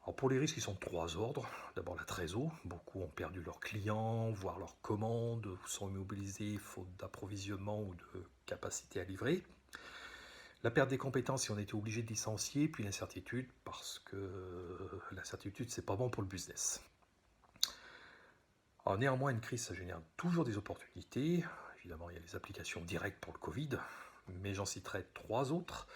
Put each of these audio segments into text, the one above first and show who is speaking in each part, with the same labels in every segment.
Speaker 1: Alors pour les risques, ils sont de trois ordres. D'abord la trésor. Beaucoup ont perdu leurs clients, voire leurs commandes, ou sont immobilisés faute d'approvisionnement ou de capacité à livrer. La perte des compétences si on était obligé de licencier, puis l'incertitude, parce que l'incertitude, c'est pas bon pour le business. Alors néanmoins, une crise, ça génère toujours des opportunités. Évidemment, il y a les applications directes pour le Covid, mais j'en citerai trois autres.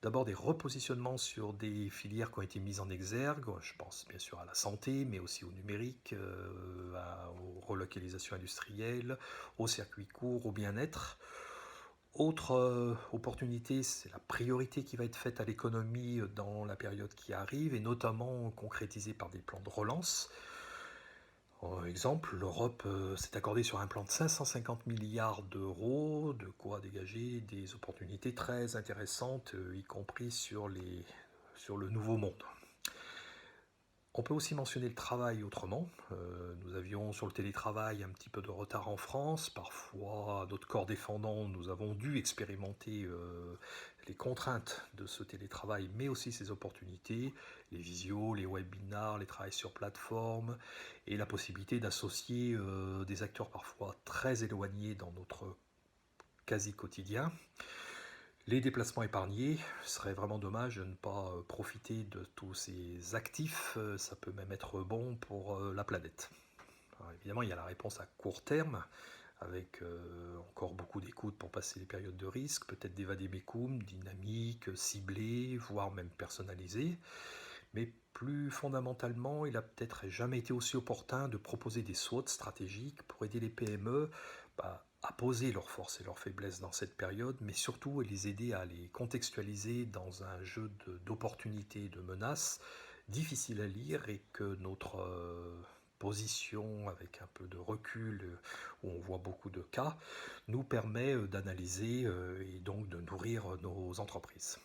Speaker 1: D'abord des repositionnements sur des filières qui ont été mises en exergue. Je pense bien sûr à la santé, mais aussi au numérique, aux relocalisations industrielles, aux circuits courts, au bien-être. Autre opportunité, c'est la priorité qui va être faite à l'économie dans la période qui arrive, et notamment concrétisée par des plans de relance. Exemple, l'Europe s'est accordée sur un plan de 550 milliards d'euros, de quoi dégager des opportunités très intéressantes, y compris sur le nouveau monde. On peut aussi mentionner le travail autrement. Nous avions sur le télétravail un petit peu de retard en France. Parfois, notre corps défendant, nous avons dû expérimenter les contraintes de ce télétravail, mais aussi ses opportunités, les visios, les webinars, les travails sur plateforme, et la possibilité d'associer des acteurs parfois très éloignés dans notre quasi-quotidien. Les déplacements épargnés, ce serait vraiment dommage de ne pas profiter de tous ces actifs, ça peut même être bon pour la planète. Alors évidemment, il y a la réponse à court terme, avec encore beaucoup d'écoute pour passer les périodes de risque, peut-être des vadémécum dynamiques, ciblées, voire même personnalisées. Mais plus fondamentalement, il a peut-être jamais été aussi opportun de proposer des SWOT stratégiques pour aider les PME à poser leurs forces et leurs faiblesses dans cette période, mais surtout à les aider à les contextualiser dans un jeu d'opportunités et de menaces difficiles à lire, et que notre position avec un peu de recul, où on voit beaucoup de cas, nous permet d'analyser et donc de nourrir nos entreprises.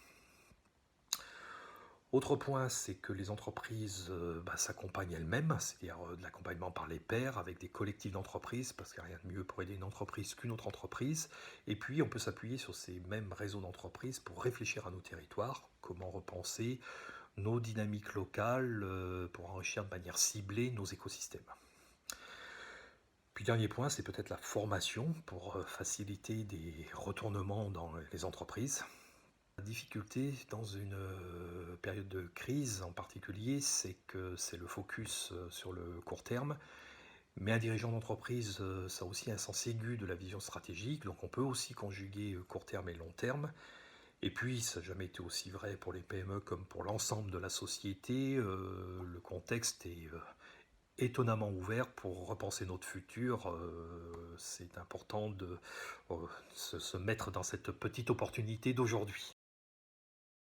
Speaker 1: Autre point, c'est que les entreprises s'accompagnent elles-mêmes, c'est-à-dire de l'accompagnement par les pairs, avec des collectifs d'entreprises, parce qu'il n'y a rien de mieux pour aider une entreprise qu'une autre entreprise. Et puis, on peut s'appuyer sur ces mêmes réseaux d'entreprises pour réfléchir à nos territoires, comment repenser nos dynamiques locales pour enrichir de manière ciblée nos écosystèmes. Puis dernier point, c'est peut-être la formation pour faciliter des retournements dans les entreprises. La difficulté dans une période de crise en particulier, c'est que c'est le focus sur le court terme, mais un dirigeant d'entreprise, ça a aussi un sens aigu de la vision stratégique, donc on peut aussi conjuguer court terme et long terme. Et puis, ça n'a jamais été aussi vrai pour les PME comme pour l'ensemble de la société. Le contexte est étonnamment ouvert pour repenser notre futur. C'est important de se mettre dans cette petite opportunité d'aujourd'hui.